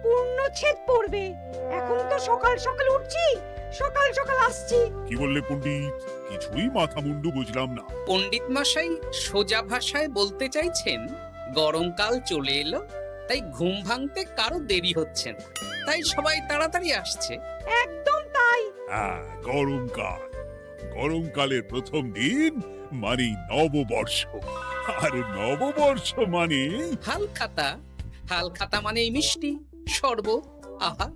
পূর্ণচ্ছেদ পড়বে। এখন তো সকাল সকাল উঠছি, সকাল সকাল আসছি। কি বললে পণ্ডিত? কিছুই মাথা মুন্ডু বুঝলাম না। পণ্ডিত মশাই সোজা ভাষায় বলতে চাইছেন গরমকাল চলে এলো, তাই ঘুম ভাঙতে কারো দেরি হচ্ছে না, তাই সবাই তাড়াতাড়ি আসছে। একদম তাই। হ্যাঁ, গরমকাল। গরমকালের প্রথম দিন মানে নববর্ষ, আর নববর্ষ মানে হালখাতা, হালখাতা মানে এই মিষ্টি শরবত। আহা,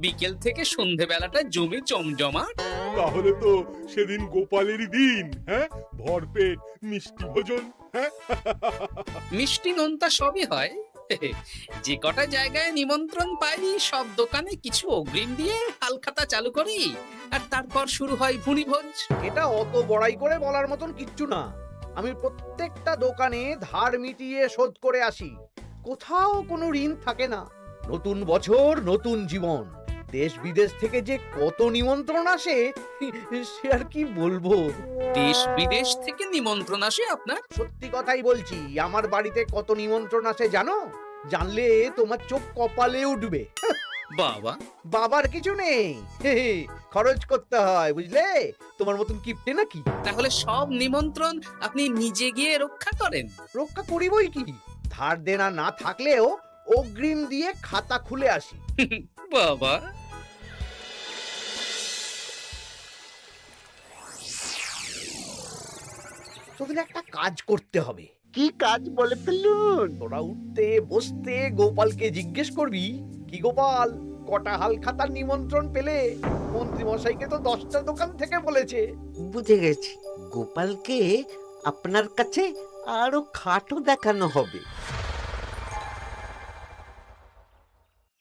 বিকেল থেকে সন্ধেবেলাটা জমে জমজমাট। তাহলে তো সেদিন গোপালেরই দিন। হ্যাঁ, ভরপেট মিষ্টি ভোজন। হ্যাঁ, মিষ্টি নোনতা সবই হয়। যে কটা জায়গায় নিমন্ত্রণ পাই সব দোকানে কিছু অগ্রিম দিয়ে হালখাতা চালু করি, আর তারপর শুরু হয় ভুনিভোজ। এটা অত বড়াই করে বলার মতন কিচ্ছু না। আমি প্রত্যেকটা দোকানে ধার মিটিয়ে শোধ করে আসি, কোথাও কোনো ঋণ থাকে না। নতুন বছর নতুন জীবন, দেশ বিদেশ থেকে যে কত নিমন্ত্রণ আসে সে আর কি বলবো। দেশ বিদেশ থেকে নিমন্ত্রণ আসে আপনার? সত্যি কথাই বলছি, আমার বাড়িতে কত নিমন্ত্রণ আসে জানো? জানলে তোমার চোখ কপালে উঠবে। বাবা, বাবার কিছু নেই, খরচ করতে হয় বুঝলে। তোমার মতন কিপটে নাকি? তাহলে সব নিমন্ত্রণ আপনি নিজে গিয়ে রক্ষা করেন? রক্ষা করিবই কি, ধার দেনা না থাকলেও অগ্রিম দিয়ে খাতা খুলে আসি। বাবা, তোদের একটা কাজ করতে হবে। কি কাজ বলে ফেলুন? তোরা উঠতে বসতে গোপালকে জিজ্ঞেস করবি, কি গোপাল, কটা হাল খাতার নিমন্ত্রণ পেলে? মন্ত্রী মশাইকে তো 10টা দোকান থেকে বলেছে। বুঝে গেছি, গোপালকে আপনার কাছে আরো খাটো দেখানো হবে।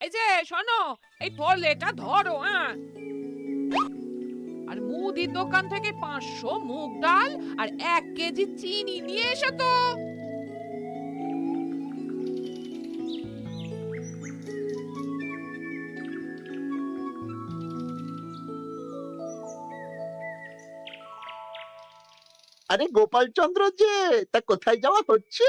এই যে শোনো, এই থলেটা ধরো। হ্যাঁ, আর মুদির দোকান থেকে 500 মুগ ডাল আর 1 কেজি চিনি নিয়ে এসো তো। আরে গোপাল চন্দ্র যে, তা কোথায় যাওয়া হচ্ছে?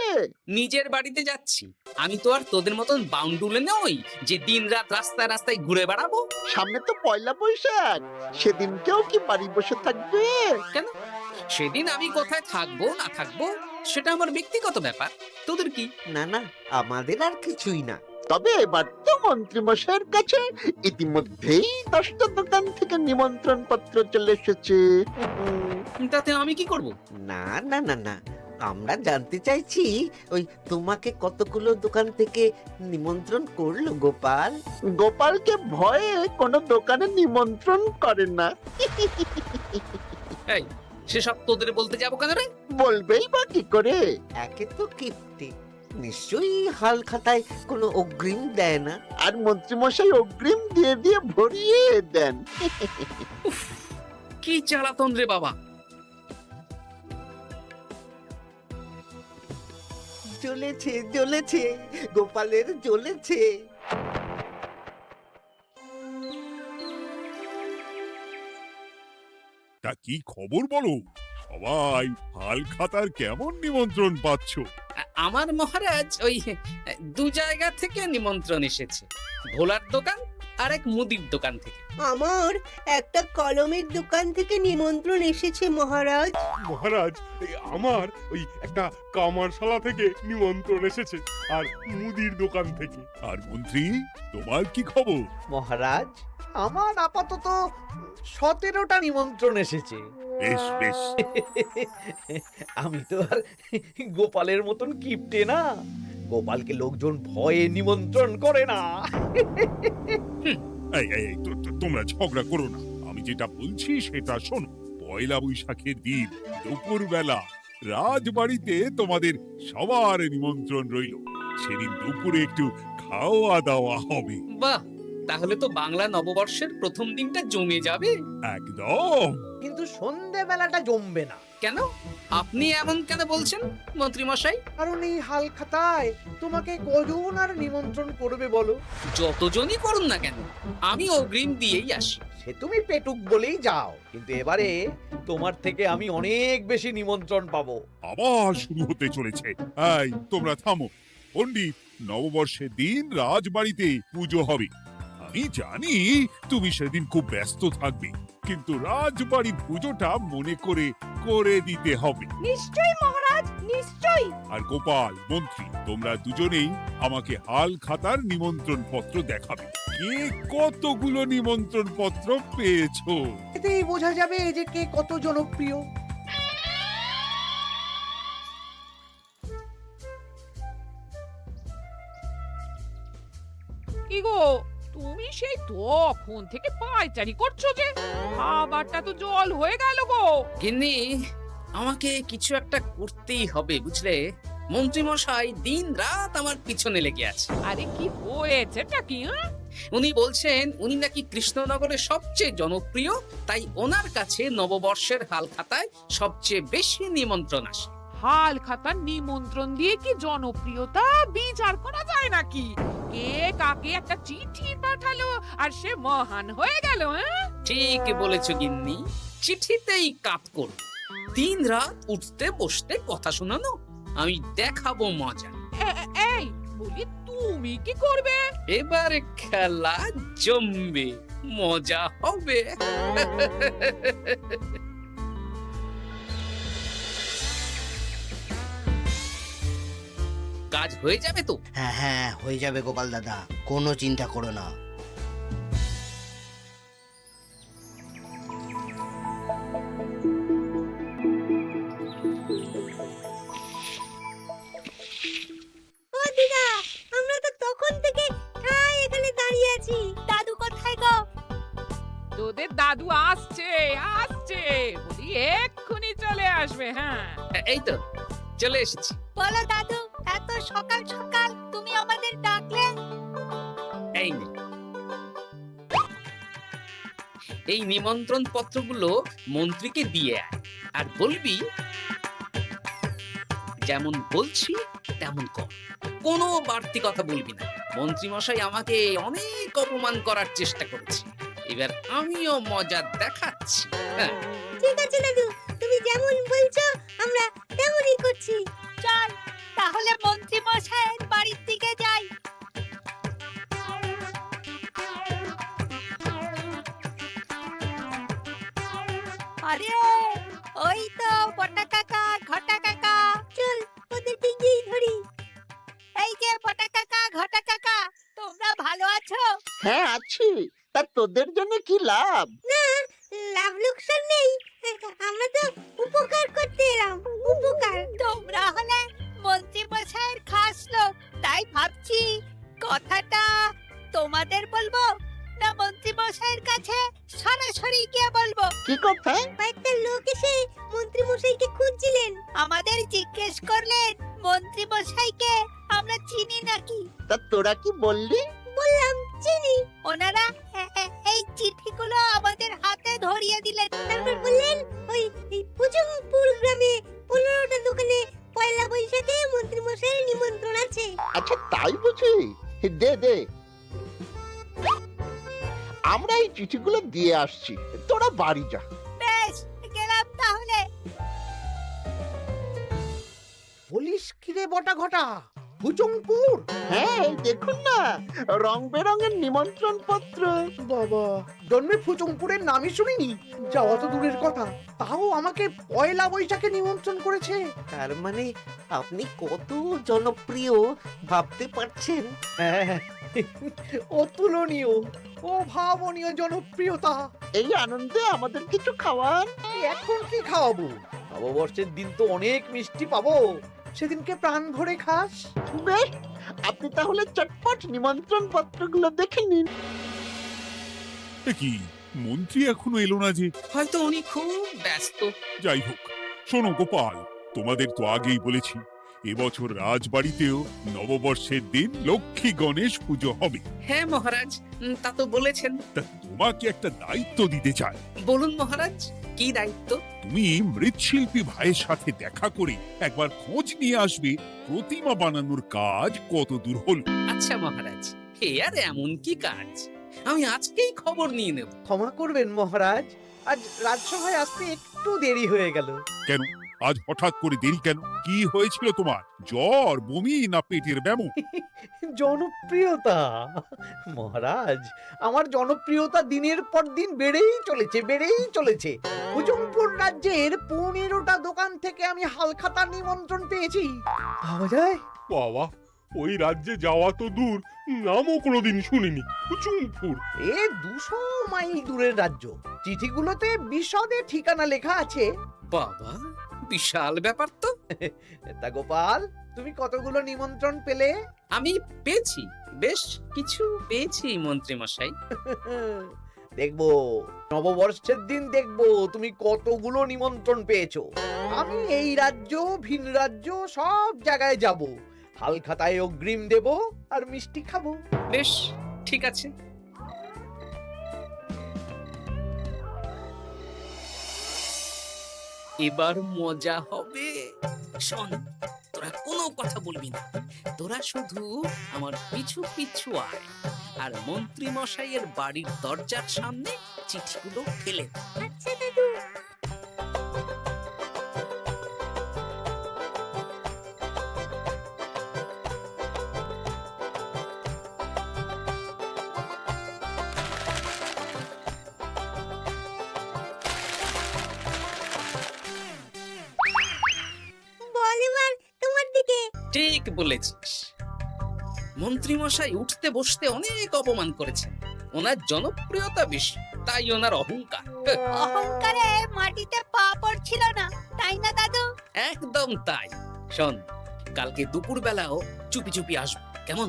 নিজের বাড়িতে যাচ্ছি। আমি তো আর তোদের মতন বাউন্ডুলে নই যে দিন রাত রাস্তায় রাস্তায় ঘুরে বেড়াবো। সামনে তো পয়লা বৈশাখ, সেদিন কেউ কি বাড়ি বসে থাকবে? কেন? সেদিন আমি কোথায় থাকবো না থাকবো সেটা আমার ব্যক্তিগত ব্যাপার, তোদের কি? না না, আমাদের আর কিছুই না। তবে এবার তো মন্ত্রী মশাইয়ের কাছে ইতিমধ্যেই 10টা দোকান থেকে নিমন্ত্রণ পত্র চলে এসেছে। তাতে আমি কি করব? না না না না, আমরা জানতে চাইছি ওই তোমাকে কতগুলো দোকান থেকে নিমন্ত্রণ করলো গোপাল? গোপালকে ভয়ে কোনো দোকানে নিমন্ত্রণ করে না। এই, সেসব তোদের বলতে যাবো কেন রে? বলবেই বা কি করে? একে তো কিপ্টে, নিশ্চয়ই হাল খাতায় কোনো অগ্রিম দেয় না, আর মন্ত্রীমশাই অগ্রিম দিয়ে দিয়ে ভরিয়ে দেন। কি জ্বালাতন রে বাবা। জ্বলেছে জ্বলেছে, গোপালের জ্বলেছে। তা কি খবর বলো? সবাই হালখাতার কেমন নিমন্ত্রণ পাচ্ছ? আমার মহারাজ ওই 2 জায়গা থেকে নিমন্ত্রণ এসেছে, ভোলার দোকান আর এক মুদির দোকান থেকে। আমার একটা কলমের দোকান থেকে নিমন্ত্রণ এসেছে মহারাজ। মহারাজ, আমার ওই একটা কামারশালা থেকে নিমন্ত্রণ এসেছে, আর মুদির দোকান থেকে। আর মন্ত্রী, তোমার কি খবর? মহারাজ, আমার আপাতত 17টা নিমন্ত্রণ এসেছে। বেশ বেশ। আমি তো আর গোপালের মতন কিপটে না, গোপালকে লোকজন ভয়ে নিমন্ত্রণ করে না। এই এই এই, তোমরা ঝগড়া করো না। আমি যেটা বলছি সেটা শোনো। পয়লা বৈশাখের দিন দুপুরবেলা রাজবাড়িতে তোমাদের সবার নিমন্ত্রণ রইল। সেদিন দুপুরে একটু খাওয়া দাওয়া হবে। বাহ, তাহলে তো বাংলা নববর্ষের প্রথম দিনটা জমে যাবে। একদম। কিন্তু সন্ধেবেলাটা জমবে না। কেন? আপনি এমন কেন বলছেন মন্ত্রী মশাই? কারণ এই হাল খাতায় তোমাকে কজন আর নিমন্ত্রণ করবে বলো? যতজনই করুন না কেন, আমি অগ্রিম দিয়েই আসি। সে তুমি পেটুক বলেই যাও, কিন্তু এবারে তোমার থেকে আমি অনেক বেশি নিমন্ত্রণ পাবো। আবার শুরু হতে চলেছে। এই তোমরা থামো। পণ্ডিত, নববর্ষের দিন রাজবাড়িতে পুজো হবে। আমি জানি তুমি সেদিন খুব ব্যস্ত থাকবে, কিন্তু রাজবাড়ির পুজোটা মনে করে করে দিতে হবে। নিশ্চয়ই মহারাজ, নিশ্চয়ই। আর গোপাল, মন্ত্রী, তোমরা দুজনেই আমাকে হাল খাতার নিমন্ত্রণ পত্র দেখাবে। কে কতগুলো নিমন্ত্রণ পত্র পেয়েছো? এতেই বোঝা যাবে যে কে কত জনপ্রিয়। কি গো, তুমি সেই তখন থেকে পায়চারি করছো যে? খাবারটা তো জল হয়ে গেল গো। গিন্নি, আমাকে কিছু একটা করতেই হবে, বুঝলে? মন্ত্রী মশাই দিন রাত আমার পিছনে লেগে আছে। আরে কি হয়েছেটা কি? হ্যাঁ, উনি বলছেন উনি নাকি কৃষ্ণনগরের সবচেয়ে জনপ্রিয়, তাই ওনার কাছে নববর্ষের হাল খাতায় সবচেয়ে বেশি নিমন্ত্রণ আসে। হাল খাতার নিমন্ত্রণ দিয়ে কি জনপ্রিয়তা বিচার করা যায় নাকি? কে কাকে একটা চিঠি পাঠালো আর সে মহান হয়ে গেল? হ্যাঁ, ঠিক বলেছো গিন্নি, চিঠিতেই কাপ করো। দিন রাত উঠতে বসতে কথা শোনানো, আমি দেখাবো মজা। এই বলি, তুমি কি করবে? এবার খেলা জমবে, মজা হবে। কাজ হয়ে যাবে তো? হ্যাঁ হ্যাঁ, হয়ে যাবে গোপাল দাদা, কোনো চিন্তা করো না। ও দিদা, আমরা তো তখন থেকে ঠায় এখানে দাঁড়িয়ে আছি। দাদু কোথায় গো? তোদের দাদু আসছে আসছে, বলি এক্ষুনি চলে আসবে। হ্যাঁ, এই তো চলে এসেছি। বলো দাদু, এত সকাল সকাল তুমি আমাদের ডাকলে? এই নে। এই নিমন্ত্রণ পত্রগুলো মন্ত্রীকে দিয়ে আয়, আর বলবি যেমন বলছি তেমন কর, কোনো বাড়তি কথা বলবি না। মন্ত্রী মশাই আমাকে অনেক অপমান করার চেষ্টা করেছে, এবার আমিও মজা দেখাচ্ছি। হ্যাঁ, ঠিক আছে দাদু, তুমি যেমন বলছো আমরা তেমনই করছি। চল তাহলে মন্ত্রী মশাইয়ের বাড়ির দিকে যাই। আরে ওই তো বটা কাকা, ঘটা কাকা, চল ওদেরকে গিয়ে ধরি। এই যে বটা কাকা, ঘটা কাকা, তোমরা ভালো আছো? হ্যাঁ আছি, তা তোদের জন্য কি লাভ? না, লাভ লোকসান নেই, আমরা তো উপকার করতে এলাম। উপকার? তোমরা হলে মন্ত্রী মশাইয়ের খাস লোক, তাই ভাবছি কথাটা তোমাদের বলবো না মন্ত্রী মশাইয়ের কাছে সরাসরি গিয়ে বলবো। কি কথা? কয়েকটা লোক এসে মন্ত্রী মশাইকে খুঁজছিলেন, আমাদের জিজ্ঞেস করলেন মন্ত্রী মশাইকে আমরা চিনি নাকি। তা তোরা কি বললি? বললাম চিনি। ওনারা এই চিঠিগুলো আমাদের হাতে ধরিয়ে দিলেন, তারপর বললেন ওই পুজংপুর গ্রামে 15টা দোকানে পয়লা বৈশাখে মন্ত্রী মশাইয়ের নিমন্ত্রণ আছে। আচ্ছা তাই বুঝি? দে দে, আমরা এই চিঠিগুলো দিয়ে আসছি, তোরা বাড়ি যা। বেশ, গেলাম তাহলে। বলিস কিরে বটা ঘটা, ভুজংপুর? হ্যাঁ এই দেখুন না, রং বেরঙের নিমন্ত্রণ পত্র। বাবা, জন্মে ফুচংপুরের নামই শুনিনি, যাওয়া তো দূরের কথা, তাও আমাকে পয়লা বৈশাখে নিমন্ত্রণ করেছে। তার মানে আপনি কত জনপ্রিয় ভাবতে পারছেন? হ্যাঁ, অতুলনীয়, অভাবনীয় জনপ্রিয়তা। এই আনন্দে আমাদের কিছু খাওয়ান। এখন কি খাওয়াবো? নববর্ষের দিন তো অনেক মিষ্টি পাবো, সেদিনকে প্রাণ ভরে খাস। বেশ, আপনি তাহলে চটপট নিমন্ত্রণ পত্রগুলো দেখে নিন। এ কি, মন্ত্রী এখনো এলো না যে? হয়তো উনি খুব ব্যস্ত। যাই হোক, শোনো গোপাল, তোমাদের তো আগেই বলেছি এবছর রাজবাড়িতেও নববর্ষের দিন লক্ষ্মী গণেশ পুজো হবে। হ্যাঁ মহারাজ, তা তো বলেছেন। তা তোমাকে একটা দায়িত্ব দিতে চাই। বলুন মহারাজ, কি দায়িত্ব? তুমি মৃৎশিল্পী ভাইয়ের সাথে দেখা করে একবার খোঁজ নিয়ে আসবে প্রতিমা বানানোর কাজ কত দূর হলো। আচ্ছা মহারাজ, হে আর এমন কি কাজ, আমি আজকেই খবর নিয়ে নেব। ক্ষমা করবেন মহারাজ, আজ রাজসভায় আসতে একটু দেরি হয়ে গেল। কেন, আজ হঠাৎ করে দেরি কেন? কি হয়েছিল তোমার? জ্বর, বমি না পেটের ব্যামো? জনপ্রিয়তা মহারাজ, আমার জনপ্রিয়তা দিনের পর দিন বেড়েই চলেছে। হুজুমপুর রাজ্যের 15টা দোকান থেকে আমি হালখাতার নিমন্ত্রণ পেয়েছি। ভাবা যায়? বাবা, ওই রাজ্যে যাওয়া তো দূর, নামও কোনোদিন শুনিনি। হুজুমপুর। এ 200 মাইল দূরের রাজ্য। চিঠিগুলোতে বিশদে ঠিকানা লেখা আছে। বাবা, বিশাল ব্যাপার তো। তা গোপাল, তুমি কতগুলো নিমন্ত্রণ পেলে? আমি পেয়েছি, বেশ কিছু পেয়েছি মন্ত্রী মশাই। দেখবো নববর্ষের দিন দেখবো তুমি কতগুলো নিমন্ত্রণ পেয়েছো। আমি এই রাজ্য ভিন রাজ্য সব জায়গায় যাব, হালখাতায় অগ্রিম দেব আর মিষ্টি খাবো। বেশ, ঠিক আছে। এবার মজা হবে। শোন, তোরা কোনো কথা বলবি না। তোরা শুধু আমার পিছু পিছু আয়, আর মন্ত্রী মশাইয়ের বাড়ির দরজার সামনে চিঠিগুলো ফেলে দে। আচ্ছা দাদু। বল এবার তোমার দিকে। ঠিক বলেছিস। মন্ত্রী মশাই উঠতে বসতে অনেক অপমান করেছেন। ওনার জনপ্রিয়তা বেশি, তাই ওনার অহংকার। অহংকারে মাটিতে পা পড়ছিল না, তাই না দাদু? একদম তাই। শোন, কালকে দুপুর বেলাও চুপি চুপি আসবো, কেমন?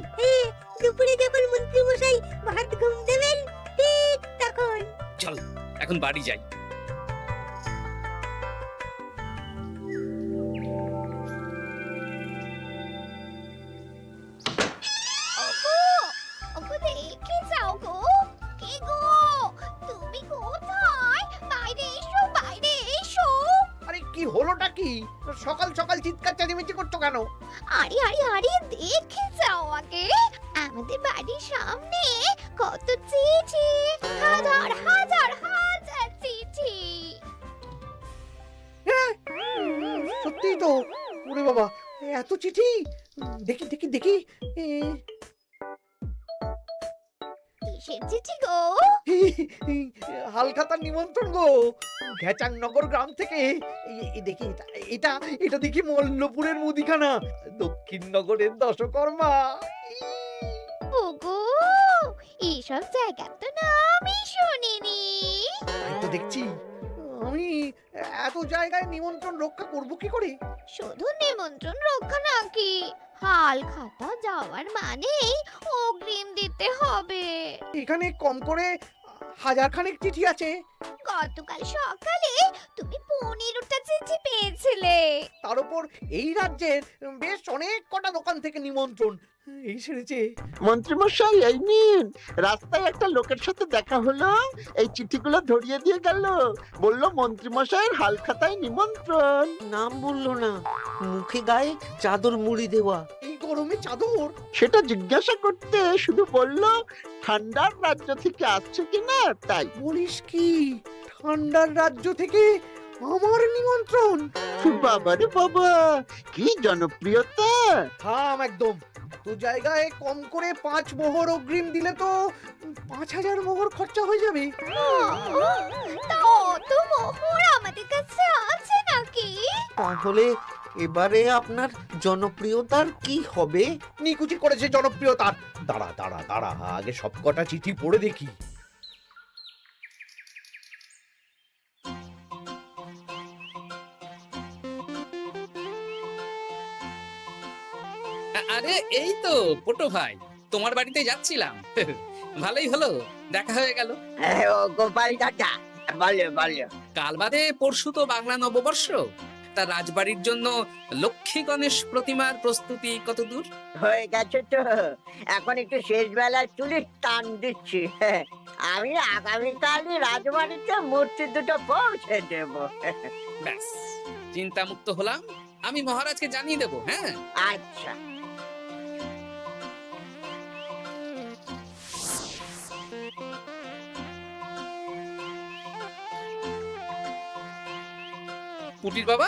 দুপুরে যখন মন্ত্রী মশাই ভাত ঘুম দেবেন, ঠিক তখন। চল এখন বাড়ি যাই। ওগো দেখে যাও গো। কে গো? তুমি কোথায়? বাইরে এসো। আরে কি হলোটা কি? সকাল সকাল চিৎকার চেঁচামেচি করছো কেন? আরে দেখে যাও আগে। আমাদের বাড়ির সামনে কত চিঠি, হাজার চিঠি। সত্যিই তো। ওরে বাবা, এত চিঠি! দেখি কিসের চিঠি গো? হালখাতার নিমন্ত্রণ গো, ঘেচাংনগর গ্রাম থেকে। দেখি এটা দেখি মল্লপুরের মুদিখানা, দক্ষিণনগরের দশকর্মা। ওগো, এইসব জায়গা তো নামই শুনিনি। তাই তো দেখছি। আমি এত জায়গায় নিমন্ত্রণ রক্ষা করব কি করে? শুধু নিমন্ত্রণ রক্ষা নাকি, হালখাতা যাওয়ার মানেই অগ্রিম দিতে হবে। এখানে কম করে 1000 খানেক চিঠি আছে। গতকাল সকালে তুমি 15টা চিঠি পেয়েছিলে। তার উপর এই রাজ্যের বেশ অনেক কটা দোকান থেকে নিমন্ত্রণ এই সেরেছে। মন্ত্রীমশাই, এই নিন। রাস্তায় একটা লোকের সাথে দেখা হলো, এই চিঠিগুলো ধরিয়ে দিয়ে গেল। বলল মন্ত্রীমশাইয়ের হালখাতায় নিমন্ত্রণ। নাম বললো না, মুখে গায়ে চাদর মুড়ি দেওয়া। এই গরমে চাদর? সেটা জিজ্ঞাসা করতে শুধু বলল ঠান্ডার রাজ্য থেকে আসছে কিনা তাই। বলিস কি? ঠান্ডার রাজ্য থেকে আমার নিমন্ত্রণ? বাবারে বাবা, কি জনপ্রিয়তা! থাম একদম। তো জায়গায় কম করে 5 মোহর অগ্রিম দিলে তো 5000 মোহর খরচা হয়ে যাবে। তা অত মোহর আমাদের কাছে আছে নাকি? তাহলে এবারে আপনার জনপ্রিয়তার কি হবে? নিকুচি করেছে জনপ্রিয়তার। দাঁড়া, আগে সব কটা চিঠি পড়ে দেখি। আরে এই তো পটু ভাই, তোমার বাড়িতে যাচ্ছিলাম। ভালোই হলো, দেখা হয়ে গেল। গোপাল দাদা, বলো। কাল বাদে পরশু তো বাংলা নববর্ষ। তা রাজবাড়ির জন্য লক্ষ্মী গণেশ প্রতিমার প্রস্তুতি কত দূর হয়ে গেছে? তো এখন একটু শেষ বেলার চুলির টান দিচ্ছি। আমি আগামীকালই রাজবাড়িতে মূর্তি দুটো পৌঁছে দেব। ব্যাস, চিন্তা মুক্ত হলাম। আমি মহারাজকে জানিয়ে দেবো। হ্যাঁ, আচ্ছা। পুটির বাবা,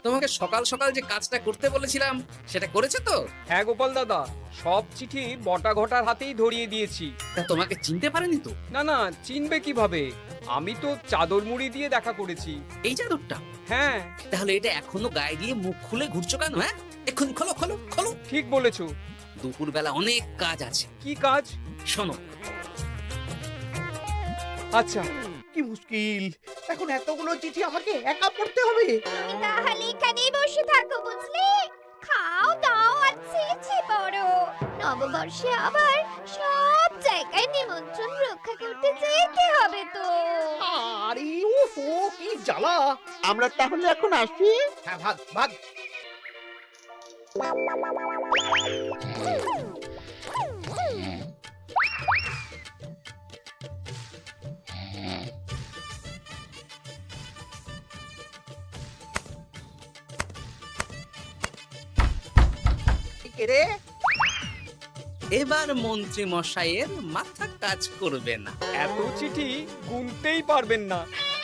তোমাকে সকাল সকাল যে কাজটা করতে বলেছিলাম সেটা করেছে তো? হ্যাঁ গোপাল দাদা, সব চিঠি বটা ঘটার হাতেই ধরিয়ে দিয়েছি। তা তোমাকে চিনতে পারেনি তো? না না, চিনবে কিভাবে? আমি তো চাদর মুড়ি দিয়ে দেখা করেছি। এই চাদরটা? হ্যাঁ। তাহলে এটা এখনো গায়ে দিয়ে মুখ খুলে ঘুরছো কেন? হ্যাঁ, এক্ষুনি খোলো খোলো খোলো। ঠিক বলেছো। দুপুরবেলা অনেক কাজ আছে। কি কাজ? শোনো। আচ্ছা। কি মুশকিল, এখন এতগুলো চিঠি আমাকে একা পড়তে হবে। তাহলে এখানেই বসে থাকো, বুঝলে? খাও দাও আর চিঠি পড়ো। নববর্ষে আবার সব জায়গায় নিমন্ত্রণ রক্ষা করতে যেতে হবে তো। আরে ওফো, কি জ্বালা। আমরা তাহলে এখন আসি। হ্যাঁ, ভাগ ভাগ। রে, এবার মন্ত্রী মশাইয়ের মাথা কাজ করবে না। এত চিঠি গুনতেই পারবেন না।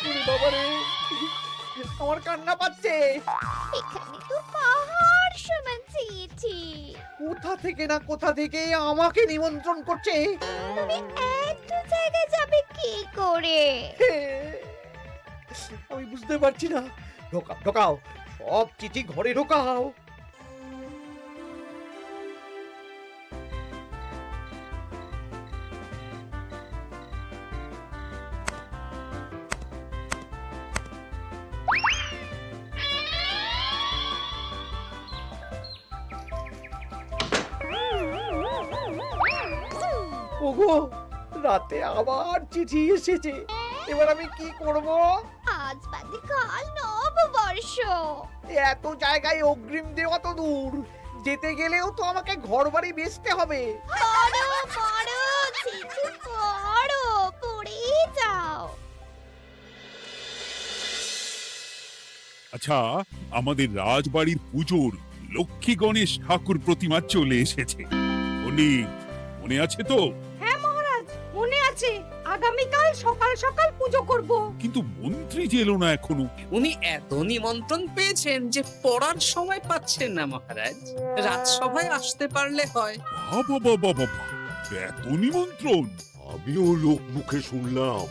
ওরে বাবারে, আমার কান্না পাচ্ছে। এখানে তো পাহাড় সমান চিঠি। কোথা থেকে না কোথা থেকে আমাকে নিমন্ত্রণ করছে। তুমি এত জায়গায় যাবে কি করে? আমি বুঝতে পারছি না। ঢোকাও ঢোকাও, সব চিঠি ঘরে ঢোকাও। ওগো, রাতে আবার চিঠি এসেছে। এবার আমি কি করব? আজ বাদে কাল নববর্ষ। এত জায়গায় অগ্রিম দেওয়া তো দূর, যেতে গেলেও তো আমাকে ঘর বাড়ি বেচতে হবে। পড়ো পড়ো, চিঠি পড়ো, পড়েই যাও। আচ্ছা, আমাদের রাজবাড়ির পুজোর লক্ষ্মী গণেশ ঠাকুর প্রতিমা চলে এসেছে। পণ্ডিত, মনে আছে তো? হ্যাঁ মহারাজ, মনে আছে। আগামীকাল সকাল সকাল পুজো করব। কিন্তু মন্ত্রী যে এলো না এখনো। উনি এত নিমন্ত্রণ পেয়েছেন যে পড়ার সময় পাচ্ছেন না মহারাজ। রাজসভায় আসতে পারলে হয়। বাবা বাবা বাবা, এত নিমন্ত্রণ! আমিও লোক মুখে শুনলাম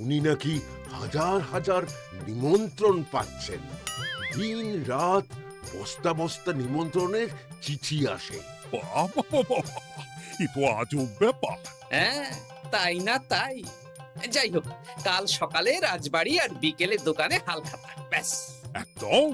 উনি নাকি হাজার হাজার নিমন্ত্রণ পাচ্ছেন। দিন রাত বস্তা বস্তা নিমন্ত্রণের চিঠি আসে। বাবা বাবা, এ তো আজব ব্যাপার। হ্যাঁ, তাই না তাই। যাই হোক, কাল সকালে রাজবাড়ি আর বিকেলে দোকানে হালখাতা, ব্যাস। একদম।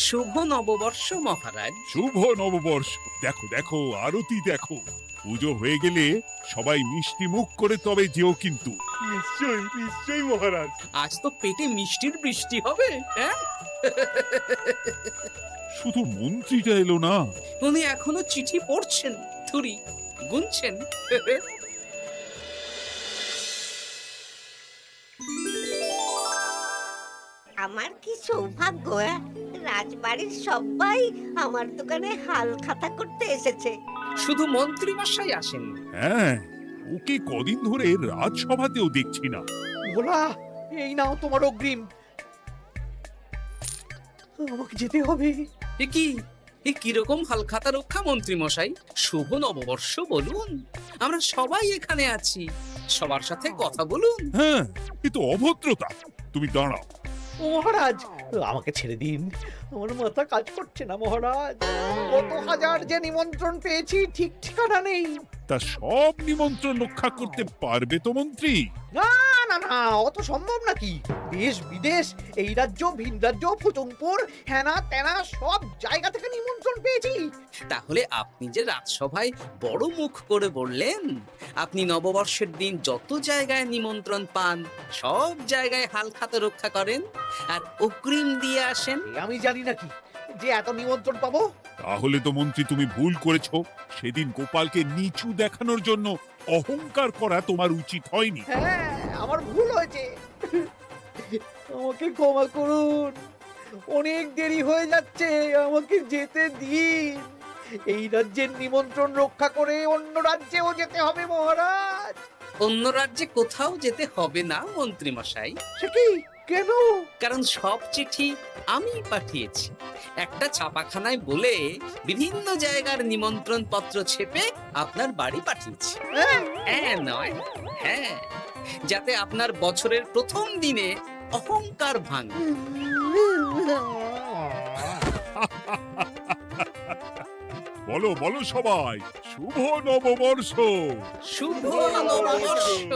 শুভ নববর্ষ মহারাজ। শুভ নববর্ষ। দেখো দেখো, আরতি দেখো। পুজো হয়ে গেলে সবাই মিষ্টি মুখ করে তবে যেও কিন্তু। নিশ্চয়ই নিশ্চয়ই মহারাজ। আজ তো পেটে মিষ্টির বৃষ্টি হবে। হ্যাঁ, শুধু মন্ত্রীটা এলো না। উনি এখনো চিঠি পড়ছেন, থুরি গুনছেন। আমার কি সৌভাগ্য! রাজবাড়ির সবাই আমার দোকানে হাল খাতা করতে এসেছে। শুধু মন্ত্রী মশাই আসেন। হ্যাঁ, ওকে কদিন ধরে রাজসভাতেও দেখছি না। বলা, এই নাও তোমার অগ্রিম। আমাকে যেতে হবে। এ কি, এ কিরকম হালখাতা রক্ষা মন্ত্রী মশাই? শুভ নববর্ষ বলুন, আমরা সবাই এখানে আছি, সবার সাথে কথা বলুন। হ্যাঁ, এ তো অভদ্রতা। তুমি দাঁড়াও। মহারাজ, আমাকে ছেড়ে দিন। আমার মাথা কাজ করছে না মহারাজ। কত হাজার যে নিমন্ত্রণ পেয়েছি, ঠিক ঠিকানা নেই। তা সব নিমন্ত্রণ রক্ষা করতে পারবে তো মন্ত্রী? না না না, অত সম্ভব নাকি? দেশ বিদেশ, এই রাজ্য ভিন রাজ্য, ফুচুংপুর, হ্যানা তেনা সব জায়গা থেকে নিমন্ত্রণ পেয়েছি। তাহলে আপনি যে রাজসভায় বড় মুখ করে বললেন আপনি নববর্ষের দিন যত জায়গায় নিমন্ত্রণ পান সব জায়গায় হালখাতা রক্ষা করেন আর অগ্রিম দিয়ে আসেন। আমি জানি নাকি, যে এত নিমন্ত্রণ পাবো? তাহলে তো মন্ত্রী তুমি ভুল করেছো। সেদিন গোপালকে নিচু দেখানোর জন্য অহংকার করা তোমার উচিত হয়নি। হ্যাঁ, আমার ভুল হয়েছে। আমাকে ক্ষমা করুন, অনেক দেরি হয়ে যাচ্ছে, আমাকে যেতে দিন। এই রাজ্যের নিমন্ত্রণ রক্ষা করে অন্য রাজ্যেও যেতে হবে মহারাজ। অন্য রাজ্যে কোথাও যেতে হবে না মন্ত্রী মশাই, সে কি? কেন? কারণ সব চিঠি আমি পাঠিয়েছি। একটা ছাপাখানায় বলে বিভিন্ন জায়গার নিমন্ত্রণ পত্র ছেপে আপনার বাড়ি পাঠিয়েছি। হ্যাঁ নয়, হ্যাঁ, যাতে আপনার বছরের প্রথম দিনে অহংকার ভাঙে। বলো বলো সবাই, শুভ নববর্ষ। শুভ নববর্ষ।